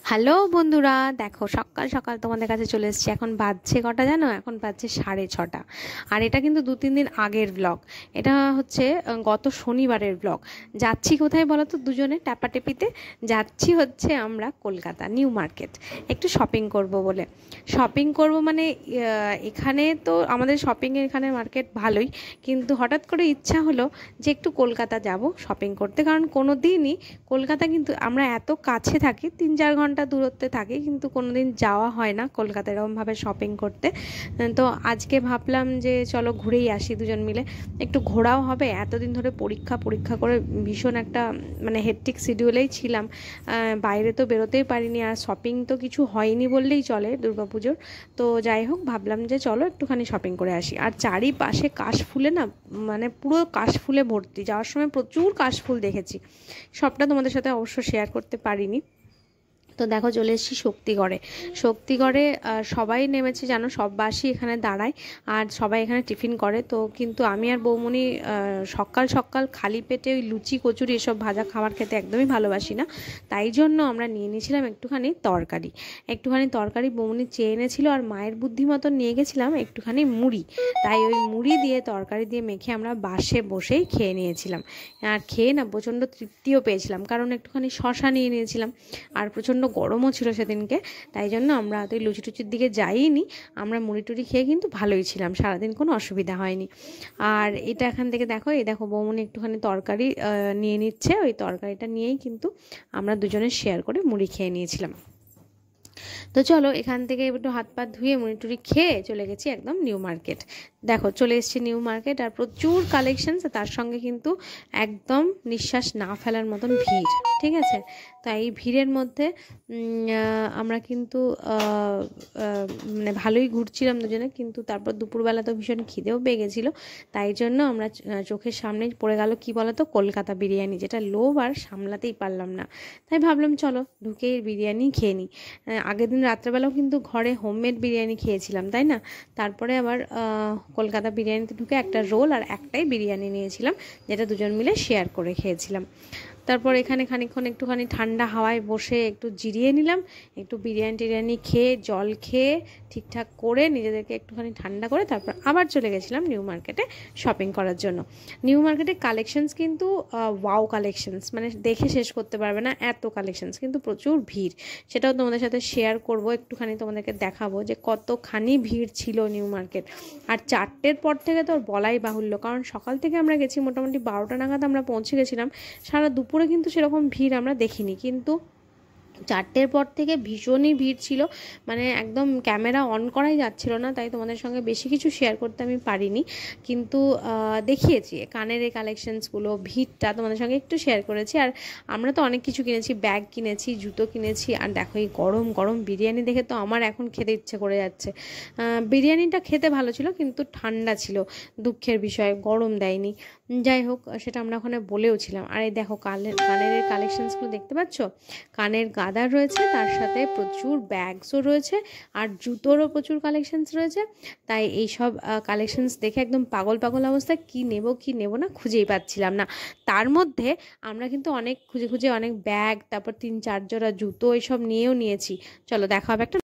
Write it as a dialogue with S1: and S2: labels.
S1: Hello বন্ধুরা, দেখো সকাল সকাল তোমাদের কাছে চলে এসেছি। এখন বাজছে কটা জানো? এখন বাজছে 6:30। আর এটা কিন্তু 2-3 দিন আগের ব্লগ। এটা হচ্ছে গত শনিবারের ব্লগ। যাচ্ছি কোথায় বলো তো? দুজনে ট্যাপাটেপিতে যাচ্ছি হচ্ছে আমরা কলকাতা নিউ মার্কেট, একটু শপিং করব বলে। শপিং করব মানে এখানে তো আমাদের শপিংয়ের এখানে মার্কেট ভালোই, কিন্তু হঠাৎ করে ইচ্ছা হলো যে একটু কলকাতা যাব শপিং করতে। কারণ কোনো দিনই কলকাতা কিন্তু আমরা এত কাছে থাকি, 3-4 ঘন্টা দূরত্বে থাকি, কিন্তু কোনোদিন যাওয়া হয় না কলকাতা এরকমভাবে শপিং করতে। তো আজকে ভাবলাম যে চলো ঘুরেই আসি দুজন মিলে, একটু ঘোরাও হবে। এতদিন ধরে পরীক্ষা পরীক্ষা করে ভীষণ একটা মানে হেক্টিক শিডিউলেই ছিলাম, বাইরে তো বেরোতেই পারিনি, আর শপিং তো কিছু হয়নি বললেই চলে দুর্গাপুজোর। তো যাই হোক, ভাবলাম যে চলো একটুখানি শপিং করে আসি। আর চারিপাশে কাশফুলে না, মানে পুরো কাশফুলে ভর্তি। যাওয়ার সময় প্রচুর কাশফুল দেখেছি, সবটা তোমাদের সাথে অবশ্য শেয়ার করতে পারিনি। তো দেখো চলে এসেছি শক্তিগড়ে। শক্তিগড়ে সবাই নেমেছে জানো, সব বাসই এখানে দাঁড়ায় আর সবাই এখানে টিফিন করে। তো কিন্তু আমি আর বৌমনি সকাল সকাল খালি পেটে ওই লুচি কচুরি এসব ভাজা খাবার খেতে একদমই ভালোবাসি না। তাই জন্য আমরা নিয়ে নিয়েছিলাম একটুখানি তরকারি বৌমনি চেয়ে এনেছিল, আর মায়ের বুদ্ধি মতন নিয়ে গেছিলাম একটুখানি মুড়ি। তাই ওই মুড়ি দিয়ে তরকারি দিয়ে মেখে আমরা বাসে বসেই খেয়ে নিয়েছিলাম। আর খেয়ে না প্রচণ্ড তৃপ্তিও পেয়েছিলাম, কারণ একটুখানি শশা নিয়ে নিয়েছিলাম, আর প্রচণ্ড গরমও ছিল সেদিনকে। তাই জন্য আমরা তো লুচি টুচির দিকে যাইনি, আমরা মুড়ি টুড়ি খেয়ে কিন্তু ভালোই ছিলাম, সারাদিন কোনো অসুবিধা হয়নি। আর এটা এখান থেকে দেখো, এই দেখো বৌমনি একটুখানি তরকারি নিয়ে নিচ্ছে, ওই তরকারিটা নিয়েই কিন্তু আমরা দুজনে শেয়ার করে মুড়ি খেয়ে নিয়েছিলাম। তো চলো এখান থেকে একটু হাত পা ধুয়ে মুড়ি টুড়ি খেয়ে চলে গেছি একদম নিউ মার্কেট। দেখো চলে এসেছি নিউ মার্কেট, আর প্রচুর কালেকশনস, তার সঙ্গে কিন্তু একদম নিঃশ্বাস না ফেলার মতন ভিড়। ঠিক আছে, তো এই ভিড়ের মধ্যে আমরা কিন্তু মানে ভালোই ঘুরছিলাম দুজনে, কিন্তু তারপর দুপুরবেলা তো ভীষণ খিদেও পেয়ে গেছিলো। তাই জন্য আমরা চোখের সামনে পড়ে গেল কি বলতো, কলকাতা বিরিয়ানি, যেটা লোভ আর সামলাতেই পারলাম না। তাই ভাবলাম চলো ঢুকেই বিরিয়ানি খেয়ে নিই। আগের দিন রাত্রেবেলাও কিন্তু ঘরে হোমমেড বিরিয়ানি খেয়েছিলাম, তাই না? তারপরে আবার কলকাতা বিরিয়ানিতে ঢুকে একটা রোল আর একটাই বিরিয়ানি নিয়েছিলাম, যেটা দুজন মিলে শেয়ার করে খেয়েছিলাম। তারপর এখানে খানিকক্ষণ একটুখানি ঠান্ডা হাওয়ায় বসে একটু জিরিয়ে নিলাম, একটু বিরিয়ানি টিরিয়ানি খেয়ে জল খেয়ে ঠিকঠাক করে নিজেদেরকে একটুখানি ঠান্ডা করে তারপর আবার চলে গেছিলাম নিউ মার্কেটে শপিং করার জন্য। নিউ মার্কেটে কালেকশনস কিন্তু ওয়াও কালেকশনস, মানে দেখে শেষ করতে পারবে না এত কালেকশনস, কিন্তু প্রচুর ভিড়। সেটাও তোমাদের সাথে শেয়ার করব, একটুখানি তোমাদেরকে দেখাবো যে কতখানি ভিড় ছিল নিউ মার্কেট। আর 4টের পর থেকে তো বলাই বাহুল্য, কারণ সকাল থেকে আমরা গেছি মোটামুটি 12টা নাগাদ আমরা পৌঁছে গেছিলাম। সারা দুপুরে কিন্তু সেরকম ভিড় আমরা দেখিনি, কিন্তু 4টের পর থেকে ভীষণই ভিড় ছিল, মানে একদম ক্যামেরা অন করাই যাচ্ছিল না। তাই তোমাদের সঙ্গে বেশি কিছু শেয়ার করতে আমি পারিনি, কিন্তু দেখিয়েছি কানের এই কালেকশনসগুলো, ভিড়টা তোমাদের সঙ্গে একটু শেয়ার করেছি। আর আমরা তো অনেক কিছু কিনেছি, ব্যাগ কিনেছি, জুতো কিনেছি। আর দেখো এই গরম গরম বিরিয়ানি দেখে তো আমার এখন খেতে ইচ্ছে করে যাচ্ছে। বিরিয়ানিটা খেতে ভালো ছিল, কিন্তু ঠান্ডা ছিল, দুঃখের বিষয়, গরম দেয়নি। যাই হোক, সেটা আমরা ওখানে বলেও ছিলাম। আর এই দেখো কানের কালেকশনসগুলো দেখতে পাচ্ছ, কানের গাদার রয়েছে, তার সাথে প্রচুর ব্যাগসও রয়েছে, আর জুতোরও প্রচুর কালেকশনস রয়েছে। তাই এইসব কালেকশনস দেখে একদম পাগল পাগল অবস্থা, কি নেব না খুঁজেই পাচ্ছিলাম না। তার মধ্যে আমরা কিন্তু অনেক খুঁজে খুঁজে অনেক ব্যাগ, তারপর 3-4 জোড়া জুতো এসব নিয়েছি। চলো দেখা হবে একটা